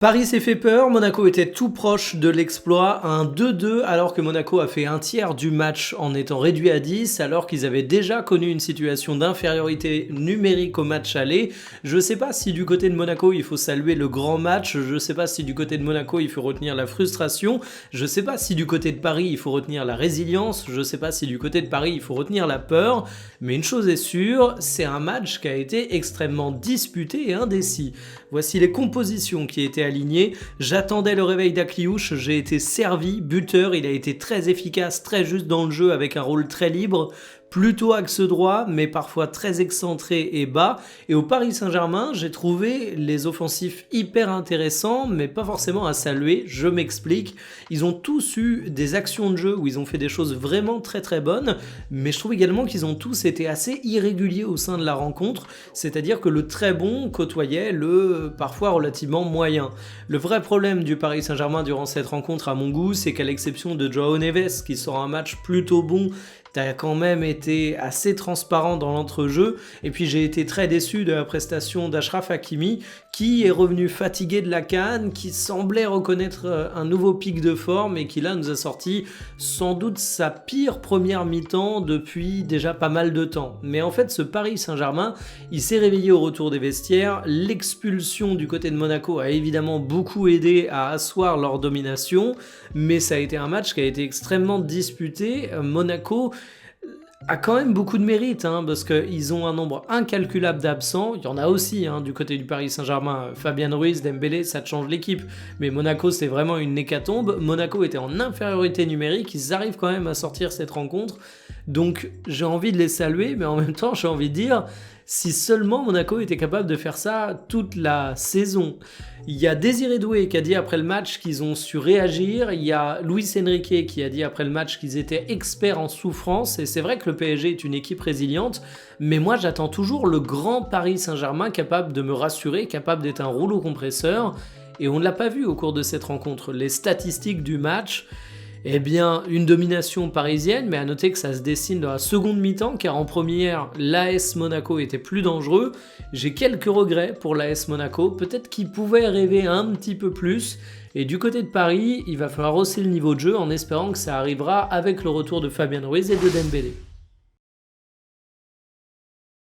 Paris s'est fait peur, Monaco était tout proche de l'exploit, un 2-2 alors que Monaco a fait un tiers du match en étant réduit à 10 alors qu'ils avaient déjà connu une situation d'infériorité numérique au match aller. Je ne sais pas si du côté de Monaco il faut saluer le grand match, je ne sais pas si du côté de Monaco il faut retenir la frustration, je ne sais pas si du côté de Paris il faut retenir la résilience, je ne sais pas si du côté de Paris il faut retenir la peur, mais une chose est sûre, c'est un match qui a été extrêmement disputé et indécis. Voici les compositions qui étaient alignées. J'attendais le réveil d'Akliouche, j'ai été servi, buteur, il a été très efficace, très juste dans le jeu avec un rôle très libre. Plutôt axe droit, mais parfois très excentré et bas. Et au Paris Saint-Germain, j'ai trouvé les offensifs hyper intéressants, mais pas forcément à saluer. Je m'explique. Ils ont tous eu des actions de jeu où ils ont fait des choses vraiment très très bonnes, mais je trouve également qu'ils ont tous été assez irréguliers au sein de la rencontre. C'est-à-dire que le très bon côtoyait le parfois relativement moyen. Le vrai problème du Paris Saint-Germain durant cette rencontre, à mon goût, c'est qu'à l'exception de Joao Neves, qui sort un match plutôt bon, t'as quand même été assez transparent dans l'entrejeu. Et puis j'ai été très déçu de la prestation d'Achraf Hakimi, qui est revenu fatigué de la CAN, qui semblait reconnaître un nouveau pic de forme et qui là nous a sorti sans doute sa pire première mi-temps depuis déjà pas mal de temps. Mais en fait ce Paris Saint-Germain, il s'est réveillé au retour des vestiaires. L'expulsion du côté de Monaco a évidemment beaucoup aidé à asseoir leur domination, mais ça a été un match qui a été extrêmement disputé. Monaco a quand même beaucoup de mérite, parce qu'ils ont un nombre incalculable d'absents. Il y en a aussi du côté du Paris Saint-Germain. Fabien Ruiz, Dembélé, ça te change l'équipe. Mais Monaco, c'est vraiment une hécatombe. Monaco était en infériorité numérique. Ils arrivent quand même à sortir cette rencontre. Donc j'ai envie de les saluer, mais en même temps, j'ai envie de dire, si seulement Monaco était capable de faire ça toute la saison. Il y a Désiré Doué qui a dit après le match qu'ils ont su réagir. Il y a Luis Enrique qui a dit après le match qu'ils étaient experts en souffrance. Et c'est vrai que le PSG est une équipe résiliente. Mais moi, j'attends toujours le grand Paris Saint-Germain capable de me rassurer, capable d'être un rouleau compresseur. Et on ne l'a pas vu au cours de cette rencontre. Les statistiques du match... Eh bien, une domination parisienne, mais à noter que ça se dessine dans la seconde mi-temps, car en première, l'AS Monaco était plus dangereux. J'ai quelques regrets pour l'AS Monaco, peut-être qu'ils pouvaient rêver un petit peu plus. Et du côté de Paris, il va falloir hausser le niveau de jeu en espérant que ça arrivera avec le retour de Fabien Ruiz et de Dembélé.